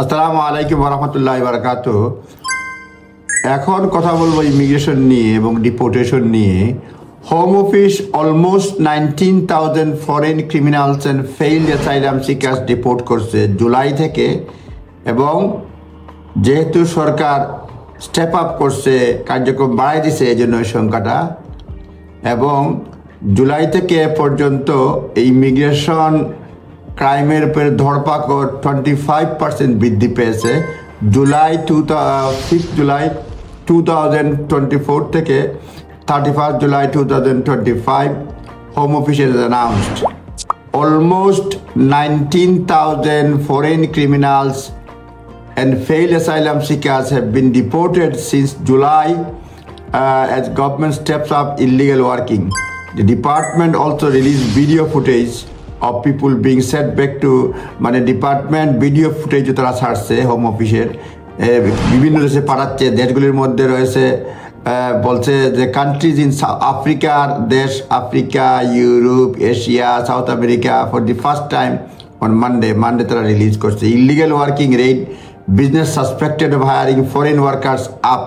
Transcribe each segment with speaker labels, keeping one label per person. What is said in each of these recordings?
Speaker 1: আসসালামু আলাইকুম ওয়া বারাকাতুহু। এখন কথা বলবো ইমিগ্রেশন নিয়ে এবং ডিপোর্টেশন নিয়ে। Home office almost 19,000 foreign criminals and failed asylum seekers deport করছে জুলাই থেকে, এবং যেহেতু সরকার স্টেপ আপ করছে, কার্যক্রম বাড়াই দিছে এই জন্য সংখ্যাটা, এবং জুলাই থেকে পর্যন্ত ইমিগ্রেশন ক্রাইমের উপরে ধরপাকড় 25% বৃদ্ধি পেয়েছে। ফিফথ জুলাই 2024 থেকে 31st July 2025 Home Office has announced almost 19,000 foreign criminals and failed asylum seekers have been deported since July as government steps up illegal working. The department also released video footage of people being sent back to department video footage তারা ছাড়ছে home অফিসের, বিভিন্ন দেশে পাঠাচ্ছে। দেশগুলির মধ্যে রয়েছে বলছে যে কান্ট্রিজ ইন আফ্রিকার দেশ, Africa, Europe, Asia, South America for the first time on Monday তারা রিলিজ করছে। Illegal working rate, business suspected of hiring foreign workers up.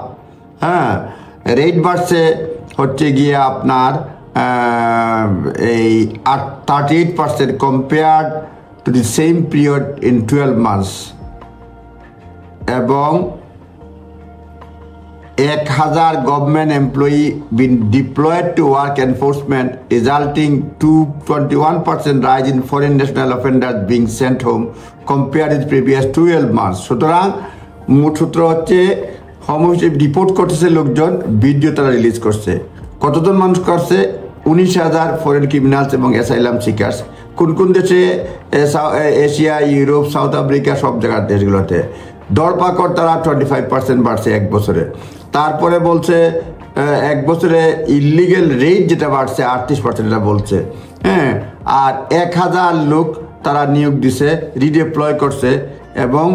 Speaker 1: Rate বাড়ছে হচ্ছে গিয়ে আপনার এই 38% compared to the same period in 12 months, এবং 1,000 government employee been deployed to work enforcement, resulting to 21% rise in foreign national offender being sent home compare with previous 12 months। সুতরাং মোট সূত্র হচ্ছে হোম অফিসে রিপোর্ট করতেছে লোকজন, ভিডিও তারা release করছে। কতজন মানুষ করছে? 19,000 ফরেন ক্রিমিনালস এবং অ্যাসাইলাম সিকার্স। কোন কোন দেশে? এশিয়া, ইউরোপ, সাউথ আমেরিকা, সব জায়গার দেশগুলোতে। ধরপাকড় তারা 25% বাড়ছে এক বছরে। তারপরে বলছে এক বছরে ইলিগেল রেট যেটা বাড়ছে 38% এটা বলছে। আর 1,000 লোক তারা নিয়োগ দিছে, রিডিপ্লয় করছে, এবং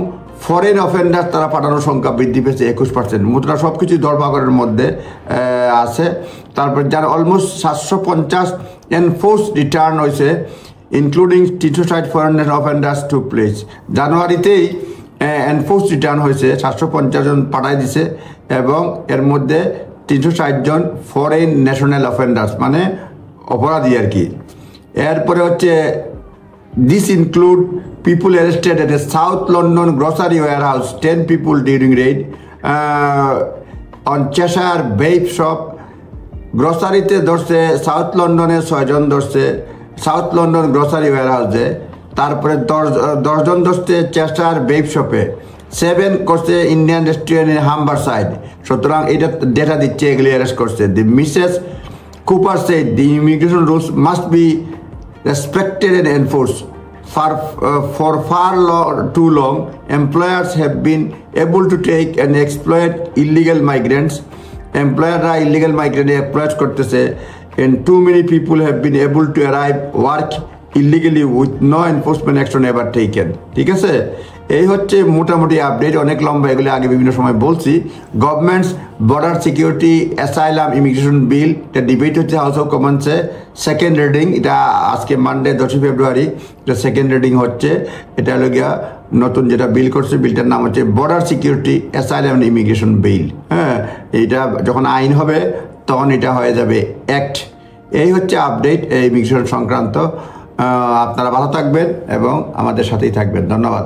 Speaker 1: ফরেন অফেন্ডার তারা পাঠানোর সংখ্যা বৃদ্ধি পেয়েছে 21%। মোটরা সব কিছু ধরপাকড়ের মধ্যে আছে। তারপর যার অলমোস্ট 750 এনফোর্স রিটার্ন হয়েছে, including 360 foreign offenders to place. জানুয়ারিতেই এনফোর্স রিটার্ন হয়েছে, 750 জন পাঠাই দিছে, এবং এর মধ্যে 360 জন ফরেন ন্যাশনাল অফেন্ডার্স মানে অপরাধী আর কি। এরপরে হচ্ছে this include people arrested at a South London grocery warehouse, 10 people during raid, on Cheshire Babe shop। গ্রসারিতে ধরছে সাউথ লন্ডনে 6 জন ধরছে, সাউথ লন্ডন গ্রসারি ওয়ারহাউসে। তারপরে 10 জন ধরছে চেস্টার বেব শপে, 7 করছে Indian restaurant in Humberside. সুতরাং এটা ডেটা দিচ্ছে, এগুলি অ্যারেস্ট করছে। The Mrs Cooper said the immigration rules must be respected and enforced. For far too long, employers have been able to take and exploit illegal migrants. Employerরা illegal migrant exploit করতেছে, and too many people have been able to arrive, work illegally with no enforcement action ever taken. ঠিক আছে, এই হচ্ছে মোটামুটি update. অনেক লম্বা, এগুলি আগে বিভিন্ন সময় বলছি। Government's border security asylum immigration bill, এটা ডিবেট হচ্ছে হাউস অফ কমন্সে, সেকেন্ড রিডিং। এটা আজকে মানডে 10 ফেব্রুয়ারি এটা সেকেন্ড রিডিং হচ্ছে। এটা হলো গিয়া নতুন যেটা বিল করছে, বিলটার নাম হচ্ছে বর্ডার সিকিউরিটি অ্যাসাইলাম ইমিগ্রেশন বিল। এইটা যখন আইন হবে তখন এটা হয়ে যাবে অ্যাক্ট। এই হচ্ছে আপডেট এই ইমিগ্রেশন সংক্রান্ত। আপনারা ভালো থাকবেন এবং আমাদের সাথেই থাকবেন। ধন্যবাদ।